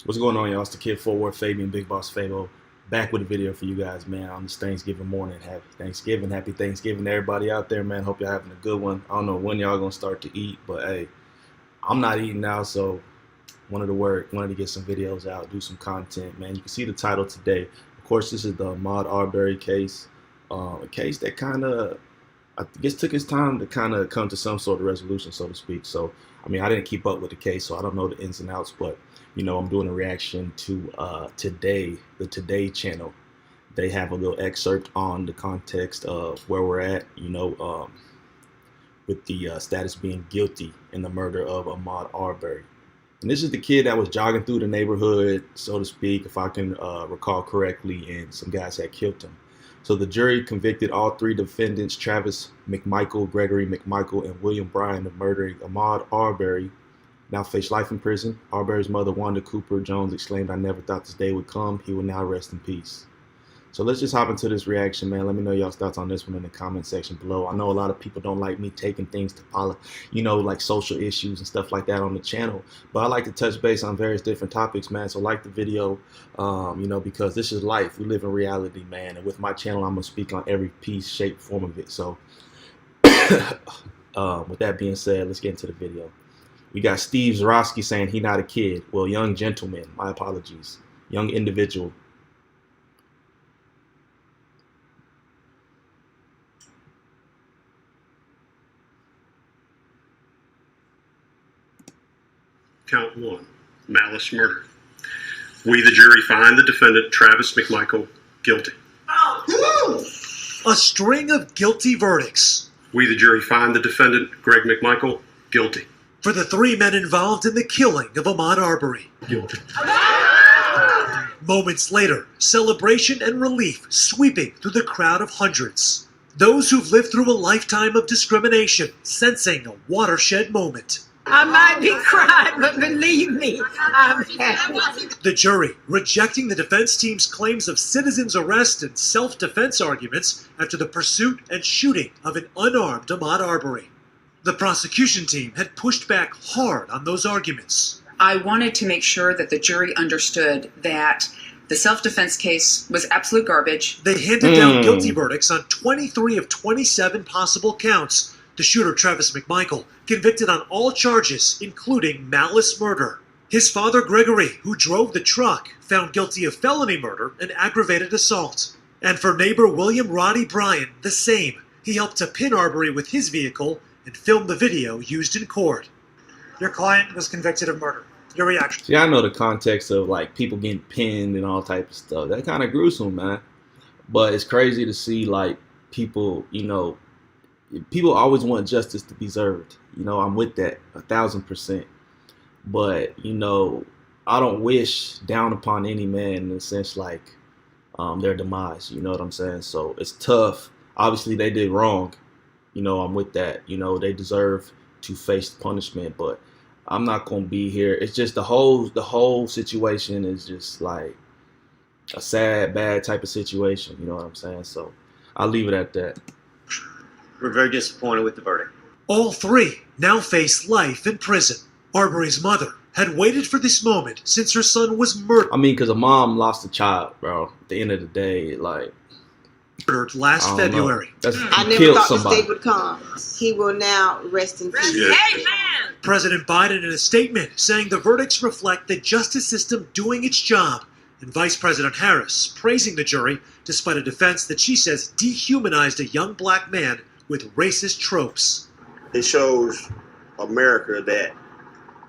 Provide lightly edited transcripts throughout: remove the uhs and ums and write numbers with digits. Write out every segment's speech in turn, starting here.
What's going on, y'all? It's the Kid Forward, Fabian, BigBossFabo, back with a video for you guys, man, on this Thanksgiving morning. Happy Thanksgiving to everybody out there, man. Hope y'all having a good one. I don't know when y'all gonna start to eat, but hey, I'm not eating now, so wanted to get some videos out, do some content, man. You can see the title today. Of course, this is the Ahmaud Arbery case, a case that kind of, I guess, took its time to kind of come to some sort of resolution, so to speak. So, I mean, I didn't keep up with the case, so I don't know the ins and outs, but you know, I'm doing a reaction to the Today channel. They have a little excerpt on the context of where we're at, you know, with the status being guilty in the murder of Ahmaud Arbery. And this is the kid that was jogging through the neighborhood, so to speak, if I can recall correctly, and some guys had killed him. So the jury convicted all three defendants, Travis McMichael, Gregory McMichael, and William Bryan, of murdering Ahmaud Arbery. Now face life in prison. Arbery's mother, Wanda Cooper Jones, exclaimed, "I never thought this day would come. He will now rest in peace." So let's just hop into this reaction, man. Let me know y'all's thoughts on this one in the comment section below. I know a lot of people don't like me taking things to you know, like social issues and stuff like that on the channel, but I like to touch base on various different topics, man. So like the video, you know, because this is life. We live in reality, man. And with my channel, I'm gonna speak on every piece, shape, form of it. So with that being said, let's get into the video. We got Steve Zarowski saying he not a kid. Well, young gentleman, my apologies. Young individual. Count 1, malice murder. We, the jury, find the defendant, Travis McMichael, guilty. A string of guilty verdicts. We, the jury, find the defendant, Greg McMichael, guilty. For the three men involved in the killing of Ahmaud Arbery. Guilty. Moments later, celebration and relief sweeping through the crowd of hundreds. Those who've lived through a lifetime of discrimination, sensing a watershed moment. I might be crying, but believe me, I'm happy. The jury rejecting the defense team's claims of citizens' arrest and self-defense arguments after the pursuit and shooting of an unarmed Ahmaud Arbery. The prosecution team had pushed back hard on those arguments. I wanted to make sure that the jury understood that the self-defense case was absolute garbage. They handed down guilty verdicts on 23 of 27 possible counts. The shooter, Travis McMichael, convicted on all charges, including malice murder. His father, Gregory, who drove the truck, found guilty of felony murder and aggravated assault. And for neighbor William Roddy Bryan, the same. He helped to pin Arbery with his vehicle and filmed the video used in court. Your client was convicted of murder. Your reaction? See, I know the context of like people getting pinned and all type of stuff. That kind of gruesome, man. But it's crazy to see like people, you know, people always want justice to be served. You know, I'm with that 1,000%. But, you know, I don't wish down upon any man in a sense like their demise. You know what I'm saying? So it's tough. Obviously, they did wrong. You know, I'm with that. You know, they deserve to face punishment. But I'm not going to be here. It's just the whole situation is just like a sad, bad type of situation. You know what I'm saying? So I'll leave it at that. We're very disappointed with the verdict. All three now face life in prison. Arbery's mother had waited for this moment since her son was murdered. I mean, because a mom lost a child, bro. At the end of the day, like, Murdered last February. I never thought this day would come. He will now rest in peace. Amen. President Biden in a statement saying the verdicts reflect the justice system doing its job, and Vice President Harris praising the jury despite a defense that she says dehumanized a young black man with racist tropes. It shows America that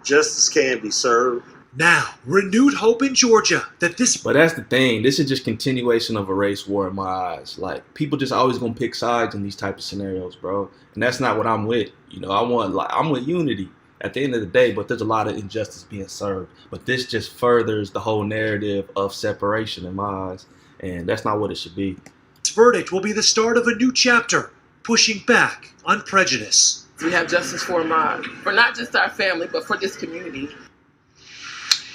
justice can be served. Now, renewed hope in Georgia that this... But that's the thing. This is just continuation of a race war in my eyes. Like, people just always gonna pick sides in these type of scenarios, bro. And that's not what I'm with. You know, I'm with unity at the end of the day, but there's a lot of injustice being served. But this just furthers the whole narrative of separation in my eyes. And that's not what it should be. This verdict will be the start of a new chapter, pushing back on prejudice. We have justice for Ahmaud, for not just our family, but for this community.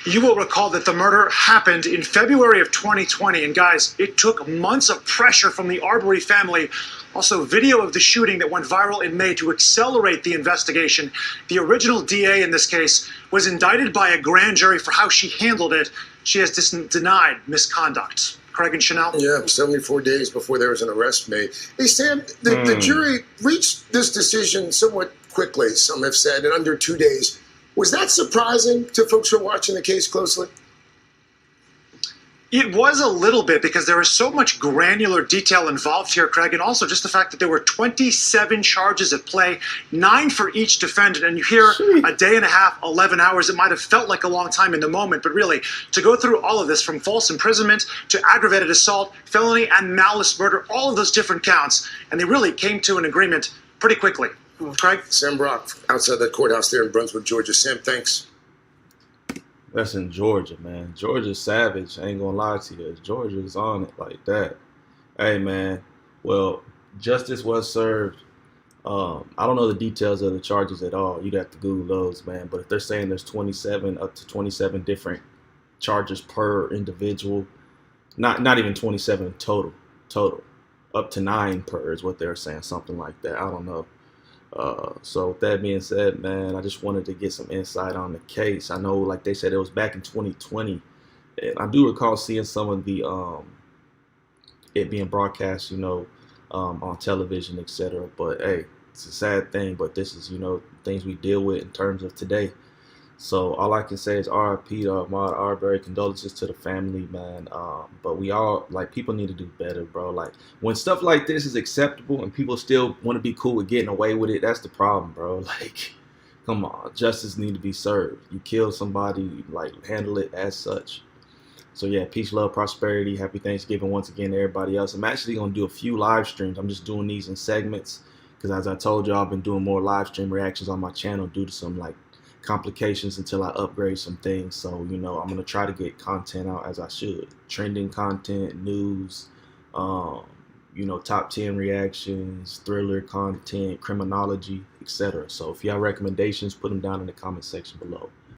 You will recall that the murder happened in February of 2020, and guys, it took months of pressure from the Arbery family Also, video of the shooting that went viral in May to accelerate the investigation. The original DA in this case was indicted by a grand jury for how she handled it. She has denied misconduct. Craig and Chanel? Yeah, 74 days before there was an arrest made. Hey, Sam, the jury reached this decision somewhat quickly, some have said, in under 2 days. Was that surprising to folks who are watching the case closely? It was a little bit because there was so much granular detail involved here, Craig, and also just the fact that there were 27 charges at play, 9 for each defendant, and you hear a day and a half, 11 hours. It might have felt like a long time in the moment, but really, to go through all of this from false imprisonment to aggravated assault, felony, and malice murder, all of those different counts, and they really came to an agreement pretty quickly. Craig? Sam Brock, outside that courthouse there in Brunswick, Georgia. Sam, thanks. That's in Georgia, man. Georgia's savage. I ain't gonna lie to you. Georgia's on it like that. Hey, man. Well, justice was served. I don't know the details of the charges at all. You'd have to Google those, man. But if they're saying there's 27, up to 27 different charges per individual, not even 27 total, up to 9 per is what they're saying, something like that. I don't know. So with that being said, man, I just wanted to get some insight on the case. I know, like they said, it was back in 2020, and I do recall seeing some of the it being broadcast, on television, etc. But hey, it's a sad thing, but this is, things we deal with in terms of today. So all I can say is RIP to Ahmaud Arbery, condolences to the family, man. But we all, people need to do better, bro. Like, when stuff like this is acceptable and people still want to be cool with getting away with it, that's the problem, bro. Like, come on, justice need to be served. You kill somebody, handle it as such. So yeah, peace, love, prosperity. Happy Thanksgiving once again to everybody else. I'm actually going to do a few live streams. I'm just doing these in segments because, as I told you, I've been doing more live stream reactions on my channel due to some, complications until I upgrade some things. So, I'm going to try to get content out as I should. Trending content, news, top 10 reactions, thriller content, criminology, etc. So if you have recommendations, put them down in the comment section below.